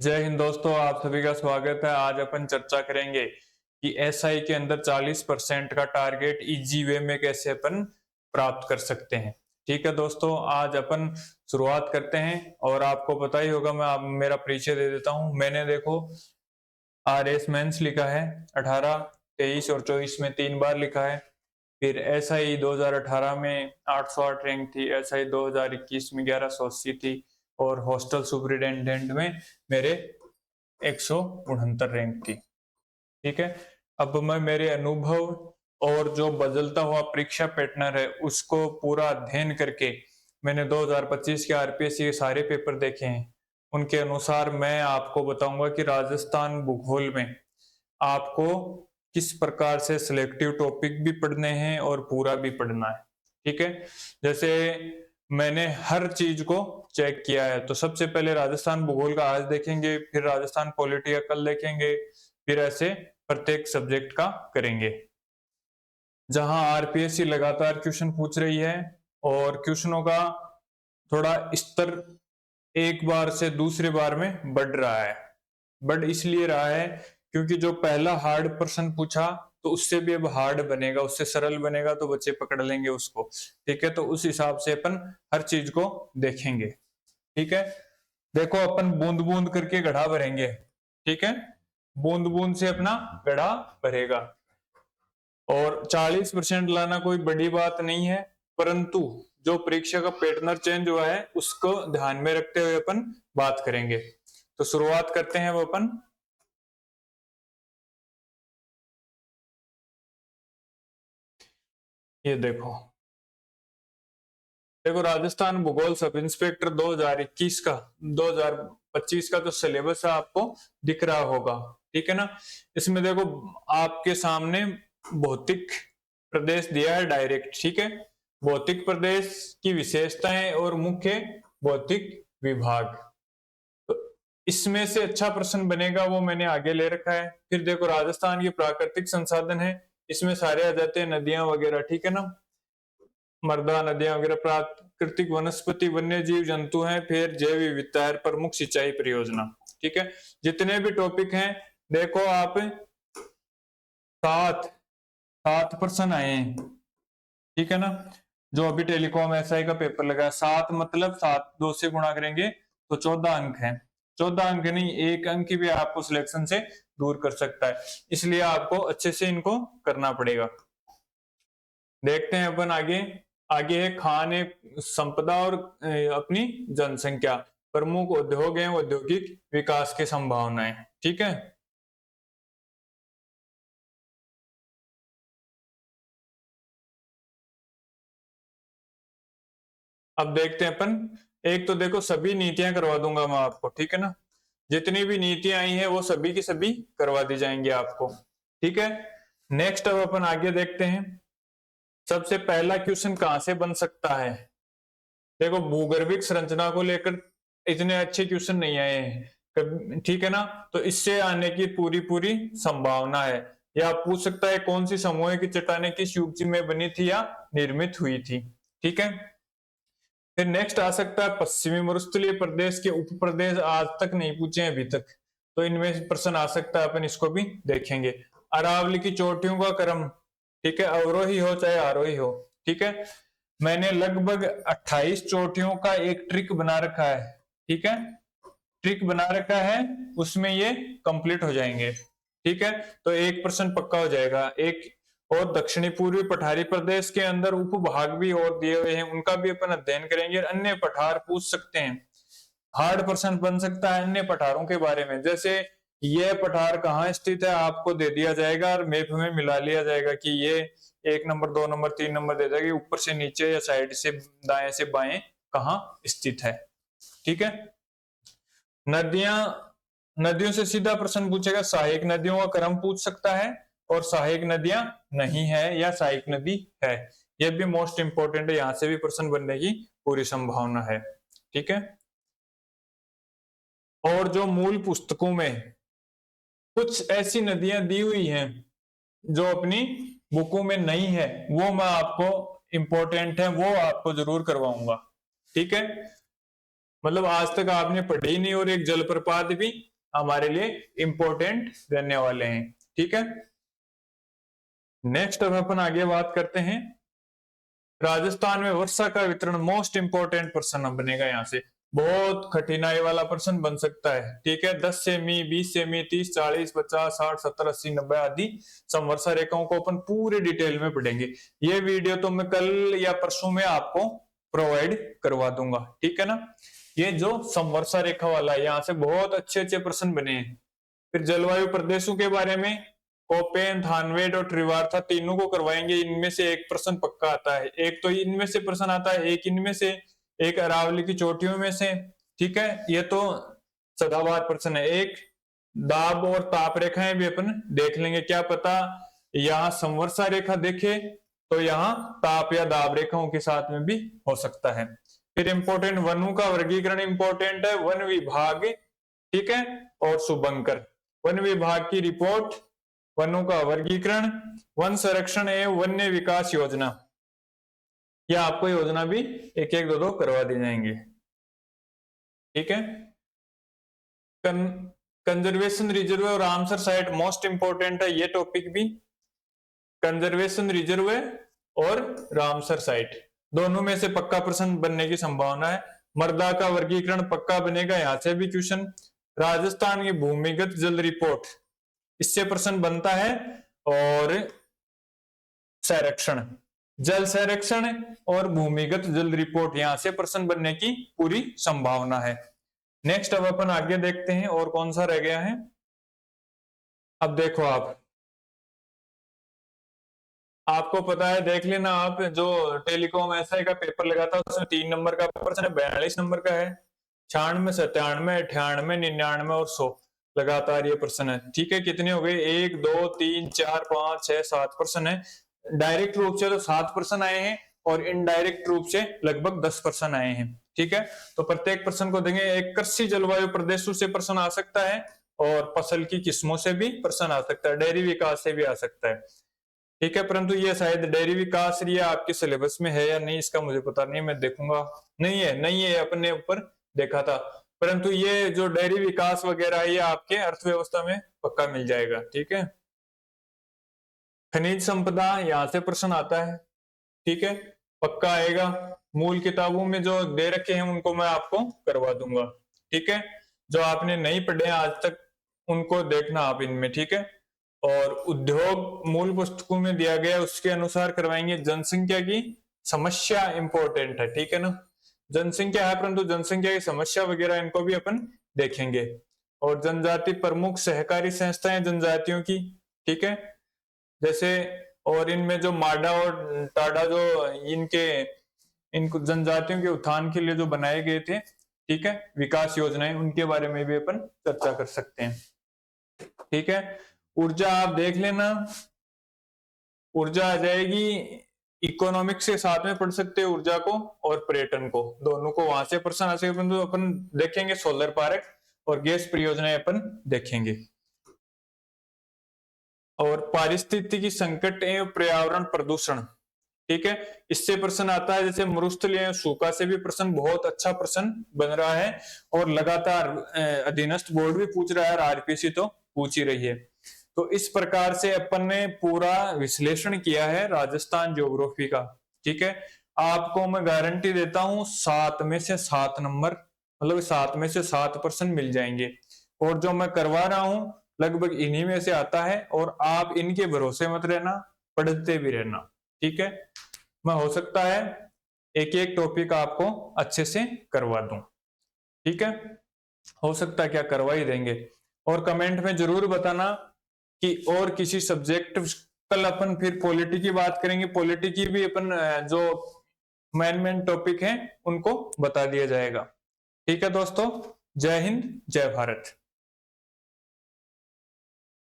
जय हिंद दोस्तों, आप सभी का स्वागत है। आज अपन चर्चा करेंगे कि एसआई के अंदर 40% का टारगेट इजी वे में कैसे अपन प्राप्त कर सकते हैं। ठीक है दोस्तों, आज अपन शुरुआत करते हैं और आपको पता ही होगा, मैं मेरा परिचय दे देता हूं। मैंने देखो आरएस मेंस लिखा है 18, 23 और 24 में 3 बार लिखा है। फिर एसआई 2018 में 808 रैंक थी, एसआई 2021 में 1180 थी और हॉस्टल सुपरिटेंडेंट में मेरे 169 रैंक थी। ठीक है, अब मैं मेरे अनुभव और जो बदलता हुआ परीक्षा पैटर्न है उसको पूरा अध्ययन करके मैंने 2025 के आरपीएससी के सारे पेपर देखे हैं। उनके अनुसार मैं आपको बताऊंगा कि राजस्थान भूगोल में आपको किस प्रकार से सिलेक्टिव टॉपिक भी पढ़ने हैं और पूरा भी पढ़ना है। ठीक है, जैसे मैंने हर चीज को चेक किया है। तो सबसे पहले राजस्थान भूगोल का आज देखेंगे, फिर राजस्थान पॉलिटी का कल देखेंगे, फिर ऐसे प्रत्येक सब्जेक्ट का करेंगे। जहां आरपीएससी लगातार क्वेश्चन पूछ रही है और क्वेश्चनों का थोड़ा स्तर एक बार से दूसरे बार में बढ़ रहा है। बढ़ इसलिए रहा है क्योंकि जो पहला हार्ड प्रश्न पूछा तो उससे भी अब हार्ड बनेगा, उससे सरल बनेगा तो बच्चे पकड़ लेंगे उसको। ठीक है, तो उस हिसाब से अपन हर चीज को देखेंगे। ठीक है, देखो अपन बूंद बूंद करके गड्ढा भरेंगे। ठीक है, बूंद बूंद से अपना गड्ढा भरेगा और 40% लाना कोई बड़ी बात नहीं है, परंतु जो परीक्षा का पैटर्न चेंज हुआ है उसको ध्यान में रखते हुए अपन बात करेंगे। तो शुरुआत करते हैं वो अपन। ये देखो देखो राजस्थान भूगोल सब इंस्पेक्टर 2021 का 2025 का जो सिलेबस है आपको दिख रहा होगा। ठीक है ना, इसमें देखो आपके सामने भौतिक प्रदेश दिया है डायरेक्ट। ठीक है, भौतिक प्रदेश की विशेषताएं और मुख्य भौतिक विभाग, तो इसमें से अच्छा प्रश्न बनेगा वो मैंने आगे ले रखा है। फिर देखो राजस्थान के प्राकृतिक संसाधन है, इसमें सारे आ जाते हैं नदियां वगैरह। ठीक है ना, मर्दा नदियां वगैरह, प्राकृतिक वनस्पति वन्य जीव जंतु हैं, फिर जैव विविधता, प्रमुख सिंचाई परियोजना। ठीक है, जितने भी टॉपिक हैं देखो आप, 7 आए हैं। ठीक है ना, जो अभी टेलीकॉम एसआई का पेपर लगा है 7, मतलब 7 2 से गुणा करेंगे तो 14 अंक है। 14 अंक नहीं, 1 अंक भी आपको सिलेक्शन से दूर कर सकता है, इसलिए आपको अच्छे से इनको करना पड़ेगा। देखते हैं अपन आगे। आगे है खान संपदा और अपनी जनसंख्या, प्रमुख उद्योग है, औद्योगिक विकास की संभावनाएं। ठीक है, अब देखते हैं अपन। एक तो देखो सभी नीतियां करवा दूंगा मैं आपको। ठीक है ना, जितनी भी नीतियां आई हैं वो सभी की सभी करवा दी जाएंगी आपको। ठीक है, नेक्स्ट अब अपन आगे देखते हैं। सबसे पहला क्वेश्चन कहां से बन सकता है। देखो भूगर्भिक संरचना को लेकर इतने अच्छे क्वेश्चन नहीं आए हैं। ठीक है ना, तो इससे आने की पूरी पूरी संभावना है। या पूछ सकता है कौन सी समूह की चट्टानें किस युग में बनी थी या निर्मित हुई थी। ठीक है, फिर नेक्स्ट आ सकता है पश्चिमी मरुस्थलीय प्रदेश के उप प्रदेश, आज तक नहीं पूछे हैं अभी तक, तो इनमें प्रश्न आ सकता है, अपन इसको भी देखेंगे। अरावली की चोटियों का क्रम, ठीक है, अवरोही हो चाहे आरोही हो। ठीक है, मैंने लगभग 28 चोटियों का एक ट्रिक बना रखा है। ठीक है, ट्रिक बना रखा है, उसमें ये कंप्लीट हो जाएंगे। ठीक है, तो एक प्रश्न पक्का हो जाएगा। एक और दक्षिणी पूर्वी पठारी प्रदेश के अंदर उपभाग भी और दिए हुए हैं, उनका भी अपन अध्ययन करेंगे। और अन्य पठार पूछ सकते हैं, हार्ड प्रश्न बन सकता है अन्य पठारों के बारे में। जैसे ये पठार कहाँ स्थित है आपको दे दिया जाएगा और मैप में मिला लिया जाएगा कि ये 1 नंबर 2 नंबर 3 नंबर दे जाएगा, ऊपर से नीचे या साइड से दाएं से बाएं कहाँ स्थित है। ठीक है, नदियां, नदियों से सीधा प्रश्न पूछेगा, सहायक नदियों का क्रम पूछ सकता है और सहायक नदियां नहीं है या सहायक नदी है, यह भी मोस्ट इंपोर्टेंट है, यहां से भी प्रश्न बनने की पूरी संभावना है। ठीक है, और जो मूल पुस्तकों में कुछ ऐसी नदियां दी हुई हैं जो अपनी बुकों में नहीं है, वो मैं आपको इंपॉर्टेंट है, वो आपको जरूर करवाऊंगा। ठीक है, मतलब आज तक आपने पढ़ी नहीं और एक जलप्रपात भी हमारे लिए इंपॉर्टेंट रहने वाले हैं। ठीक है, नेक्स्ट अब अपन आगे बात करते हैं, राजस्थान में वर्षा का वितरण मोस्ट इंपोर्टेंट प्रश्न बनेगा। यहाँ से बहुत कठिनाई वाला प्रश्न बन सकता है। ठीक है, 10 सेमी, 20 सेमी, 30, 40, 50, 60, 70, 80, 90 आदि समवर्षा रेखाओं को अपन पूरे डिटेल में पढ़ेंगे। ये वीडियो तो मैं कल या परसों में आपको प्रोवाइड करवा दूंगा। ठीक है ना, ये जो समवर्षा रेखा वाला है, यहाँ से बहुत अच्छे अच्छे प्रश्न बने हैं। फिर जलवायु प्रदेशों के बारे में कोपेन, थानवेड और त्रिवार्था तीनों को करवाएंगे। इनमें से एक प्रश्न पक्का आता है, एक तो इनमें से प्रश्न आता है, एक इनमें से, एक अरावली की चोटियों में से। ठीक है, ये तो सदाबहार प्रश्न है। एक दाब और ताप रेखाएं भी अपन देख लेंगे, क्या पता यहाँ समवर्षा रेखा देखे तो यहाँ ताप या दाब रेखाओं के साथ में भी हो सकता है। फिर इंपॉर्टेंट वनों का वर्गीकरण इंपॉर्टेंट है, वन विभाग, ठीक है, और शुभंकर। वन विभाग की रिपोर्ट, वनों का वर्गीकरण, वन संरक्षण एवं वन्य विकास योजना, या आपको योजना भी एक एक दो करवा दी जाएंगे। ठीक है, कंजर्वेशन रिजर्व और रामसर साइट मोस्ट इंपोर्टेंट है, ये टॉपिक भी। कंजर्वेशन रिजर्व और रामसर साइट दोनों में से पक्का प्रश्न बनने की संभावना है। मृदा का वर्गीकरण पक्का बनेगा, यहां से भी क्वेश्चन। राजस्थान की भूमिगत जल रिपोर्ट, इससे प्रश्न बनता है। और संरक्षण, जल संरक्षण और भूमिगत जल रिपोर्ट, यहां से प्रश्न बनने की पूरी संभावना है। नेक्स्ट अब अपन आगे देखते हैं और कौन सा रह गया है। अब देखो, आपको पता है, देख लेना आप, जो टेलीकॉम एसआई का पेपर लगा था उसमें 3 नंबर का प्रश्न है, 42 नंबर का है, 96, 97, 98, 99 और 100 लगातार ये प्रश्न है। ठीक है, कितने हो गए, 1, 2, 3, 4, 5, 6, 7 प्रश्न है। डायरेक्ट रूप से तो 7 प्रश्न आए हैं और इनडायरेक्ट रूप से लगभग 10 प्रश्न आए हैं। ठीक है, तो प्रत्येक प्रश्न को देंगे। एक कृषि जलवायु प्रदेशों से प्रश्न आ सकता है और फसल की किस्मों से भी प्रश्न आ सकता है, डेयरी विकास से भी आ सकता है। ठीक है, परंतु ये शायद डेयरी विकास ये आपके सिलेबस में है या नहीं, इसका मुझे पता नहीं, मैं देखूंगा। नहीं है, अपने ऊपर देखा था। परंतु ये जो डेयरी विकास वगैरह ये आपके अर्थव्यवस्था में पक्का मिल जाएगा। ठीक है, खनिज संपदा, यहां से प्रश्न आता है। ठीक है, पक्का आएगा। मूल किताबों में जो दे रखे हैं उनको मैं आपको करवा दूंगा। ठीक है, जो आपने नहीं पढ़े आज तक उनको देखना आप इनमें। ठीक है, और उद्योग मूल पुस्तकों में दिया गया उसके अनुसार करवाएंगे। जनसंख्या की समस्या इंपॉर्टेंट है। ठीक है ना, जनसंख्या है परंतु जनसंख्या की समस्या वगैरह इनको भी अपन देखेंगे। और जनजाति प्रमुख सहकारी संस्थाएं जनजातियों की, ठीक है, जैसे, और इनमें जो माडा और टाडा जो इनको जनजातियों के उत्थान के लिए जो बनाए गए थे, ठीक है, विकास योजनाएं, उनके बारे में भी अपन चर्चा कर सकते हैं। ठीक है, ऊर्जा आप देख लेना, ऊर्जा आ जाएगी, इकोनॉमिक्स के साथ में पढ़ सकते हैं ऊर्जा को और पर्यटन को, दोनों को वहां से प्रश्न आ सके। तो अपन देखेंगे सोलर पार्क और गैस परियोजनाएं अपन देखेंगे। और पारिस्थितिकी संकट एवं पर्यावरण प्रदूषण, ठीक है, इससे प्रश्न आता है। जैसे मरुस्थल या सूखा से भी प्रश्न बहुत अच्छा प्रश्न बन रहा है और लगातार अधीनस्थ बोर्ड भी पूछ रहा है और आरपीसी तो पूछ ही रही है। तो इस प्रकार से अपन ने पूरा विश्लेषण किया है राजस्थान ज्योग्राफी का। ठीक है, आपको मैं गारंटी देता हूं 7 में से 7 नंबर, मतलब 7 में से 7 प्रश्न मिल जाएंगे। और जो मैं करवा रहा हूं लगभग इन्हीं में से आता है और आप इनके भरोसे मत रहना, पढ़ते भी रहना। ठीक है, मैं हो सकता है एक एक टॉपिक आपको अच्छे से करवा दूं। ठीक है, हो सकता है क्या करवा ही देंगे। और कमेंट में जरूर बताना कि और किसी सब्जेक्ट, कल अपन फिर पॉलिटी की बात करेंगे, पॉलिटी की भी अपन जो मेन टॉपिक है उनको बता दिया जाएगा। ठीक है दोस्तों, जय हिंद, जय भारत।